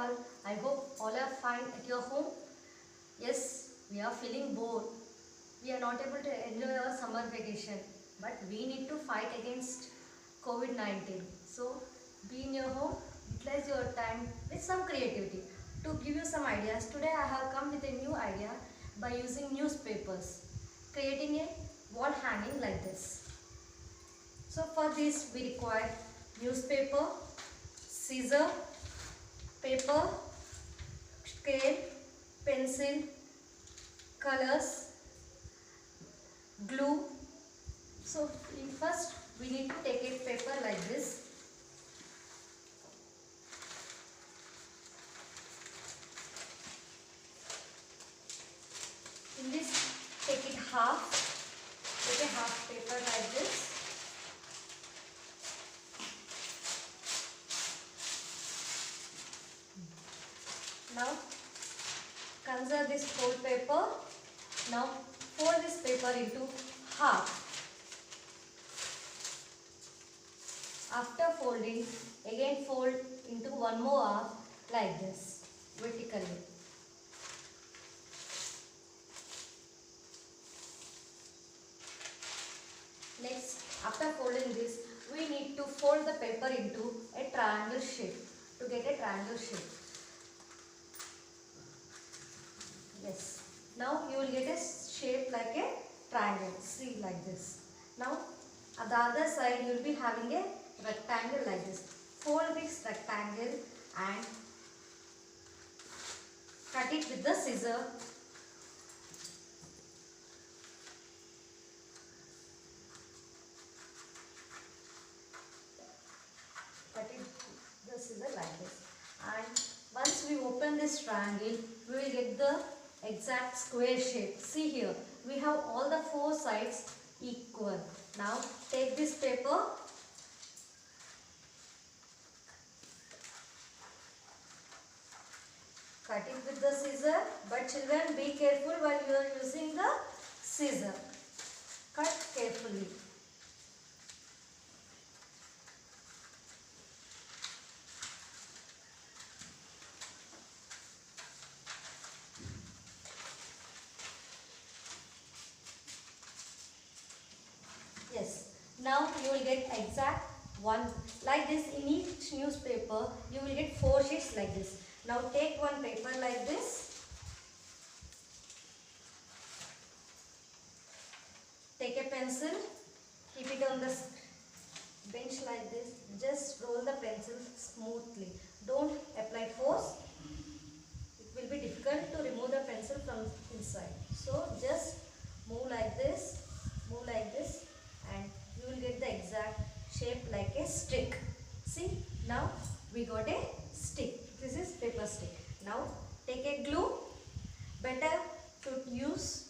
all. I hope all are fine at your home. Yes, we are feeling bored. We are not able to enjoy our summer vacation. But we need to fight against COVID-19. So, be in your home, utilize your time with some creativity. To give you some ideas, today I have come with a new idea by using newspapers, creating a wall hanging like this. So for this we require newspaper, scissor, paper, scale, pencil, colors, glue. So first we need to take a paper like this. In this, take it half. Take a half paper like this. Now consider this whole paper. Now fold this paper into half. After folding, again fold into one more half like this, vertically. Next, after folding this, we need to fold the paper into a triangle shape to get a triangle shape. Yes. Now you will get a shape like a triangle. See, like this. Now at the other side you will be having a rectangle like this. Fold this rectangle and cut it with the scissor. Cut it with the scissor like this. And once we open this triangle, we will get the exact square shape. See here, we have all the four sides equal. Now take this paper, cut it with the scissor, but children, be careful while you are using the scissor. Cut carefully. Yes. Now you will get exact one like this. In each newspaper you will get four sheets like this. Now take one paper like this. Take a pencil, keep it on the bench like this. Just roll the pencil smoothly. Don't apply force. It will be difficult to remove the pencil from inside. So just move like this, and you will get the exact shape like a stick. See, now we got a stick. This is paper stick. Now take a glue. Better to use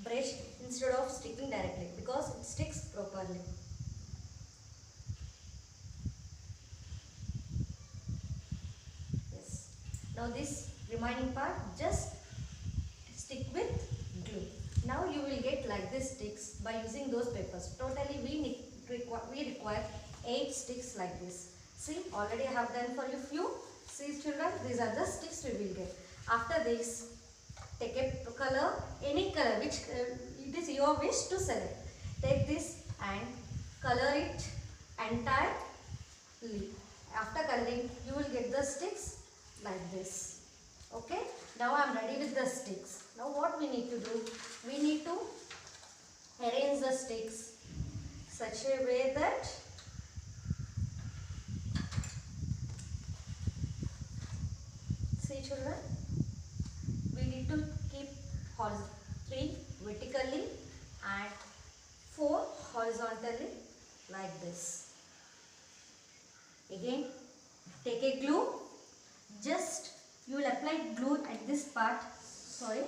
brush instead of sticking directly because it sticks properly. Yes. Now this remaining part just stick with glue. Now you will get like this sticks by using those papers. Totally we require 8 sticks like this. See, already I have done for you few. See children, these are the sticks we will get. After this, take a color, any color which it is your wish to select. Take this and color it entirely. After coloring, you will get the sticks like this. Okay, now I am ready with the sticks. Now what we need to do? We need to arrange the sticks such a way that see children, we need to keep 3 vertically and 4 horizontally like this. Again, take a glue. Just you will apply glue at this part. Sorry.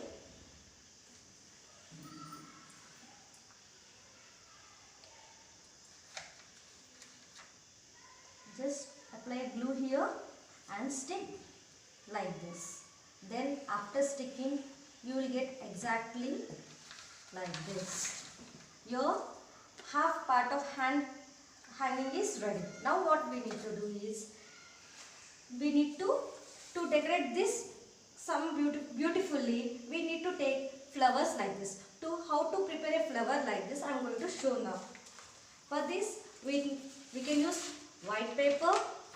Just apply glue here and stick like this. Then after sticking, you will get exactly like this. Your half part of hanging is ready. Now what we need to do is, we need to decorate this beautifully, we need to take flowers like this. To how to prepare a flower like this, I am going to show now. For this, we can use white paper,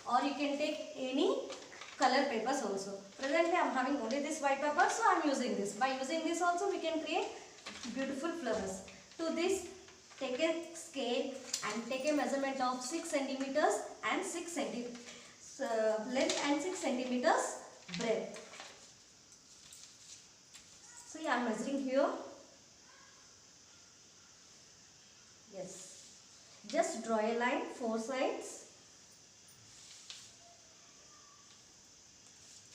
or you can take any color papers also. Presently, I am having only this white paper, so I am using this. By using this also, we can create beautiful flowers. To this, take a scale and take a measurement of 6 centimeters and 6 centimeters length and 6 centimeters breadth. See, I am measuring here. Yes. Just draw a line 4 sides.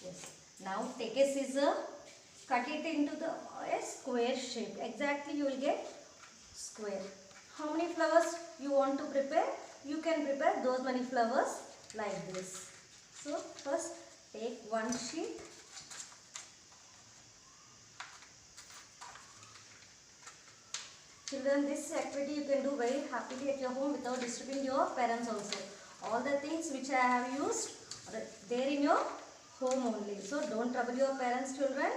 Yes. Now take a scissor, cut it into a square shape. Exactly you will get square. How many flowers you want to prepare? You can prepare those many flowers like this. So first take one sheet. Children, this activity you can do very happily at your home without disturbing your parents also. All the things which I have used are there in your home only. So don't trouble your parents, children.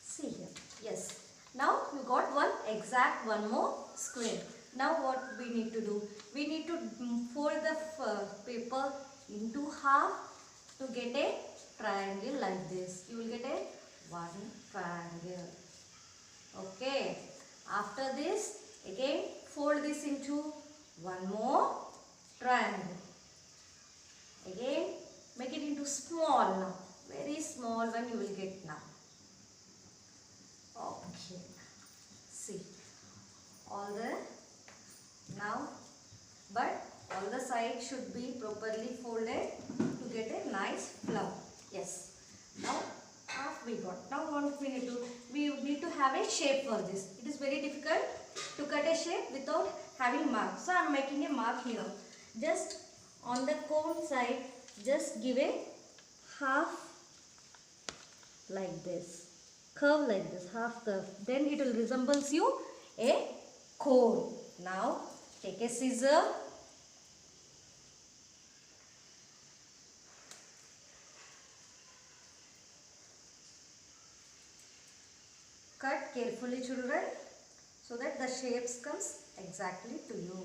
See here. Yes. Now you got one more square. Now what we need to do? We need to fold the paper into half to get a triangle like this. You will get a one triangle. Okay. After this, again fold this into one more triangle. Again make it into small now. Very small one you will get now. Okay. See. But all the sides should be properly folded to get a nice flower. Yes. Now half we got. Now what we need to do? We need to have a shape for this. It is very difficult to cut a shape without having mark. So I am making a mark here. Just on the cone side, just give a half like this. Curve like this, half curve. Then it will resembles you a cone. Now take a scissor. Cut carefully, children, so that the shapes comes exactly to you.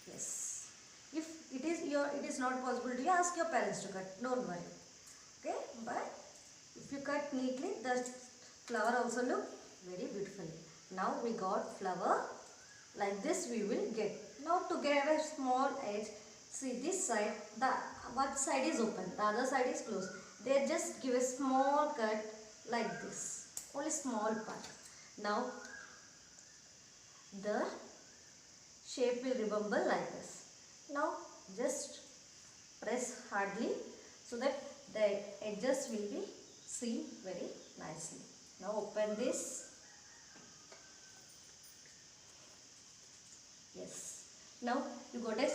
Yes. If it is not possible to you, ask your parents to cut. Don't worry. Okay. But if you cut neatly, the flower also look very beautifully. Now we got flower like this we will get. Now to get a small edge, see this side, one side is open, the other side is closed. They just give a small cut like this, only small part. Now the shape will resemble like this. Now just press hardly so that the edges will be seen very nicely. Now open this. Yes. Now you got a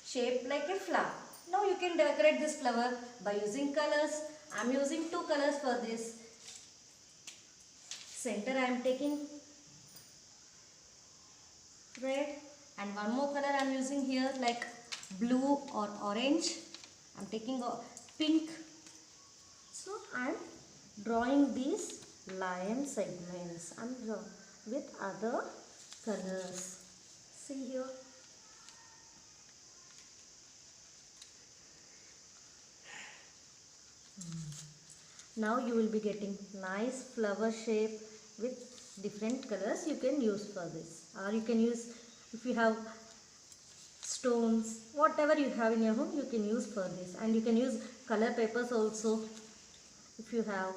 shape like a flower. Now you can decorate this flower by using colors. I am using two colors for this. Center I am taking red, and one more color I am using here like blue or orange. I am taking a pink. So I am drawing these lion segments. I am drawing with other colors. See here. Now you will be getting nice flower shape with different colors you can use for this. Or you can use, if you have stones, whatever you have in your home, you can use for this. And you can use color papers also if you have.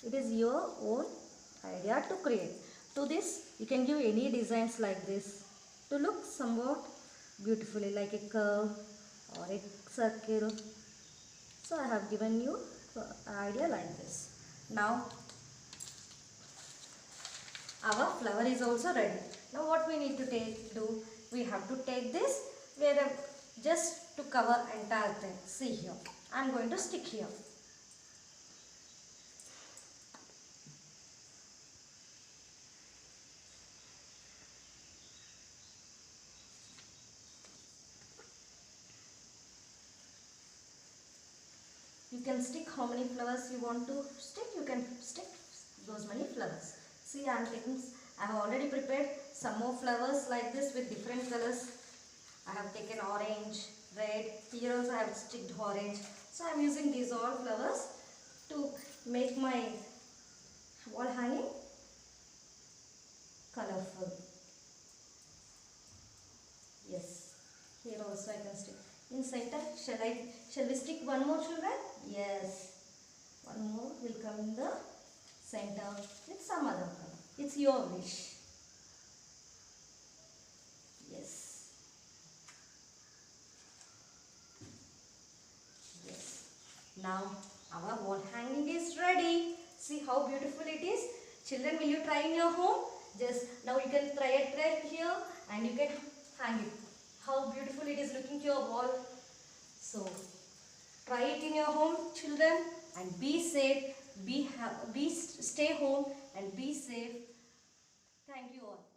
It is your own idea to create. To this, you can give any designs like this to look somewhat beautifully, like a curve or a circle. So I have given you an idea like this. Now our flower is also ready. Now what we need to do? We have to take this just to cover entire thing. See here. I am going to stick here. You can stick how many flowers you want to stick. You can stick those many flowers. See, I have already prepared some more flowers like this with different colors. I have taken orange, red. Here also I have sticked orange. So I am using these all flowers to make my wall hanging colorful. Yes, here also I can stick. In center, shall we stick one more, children? Yes, one more will come in the center with some other color. It's your wish. Yes. Yes. Now our wall hanging is ready. See how beautiful it is. Children, will you try in your home? Just now you can try it right here and you can hang it. How beautiful it is looking to your wall. So try it in your home, children, and be safe. Stay home and be safe. Thank you all.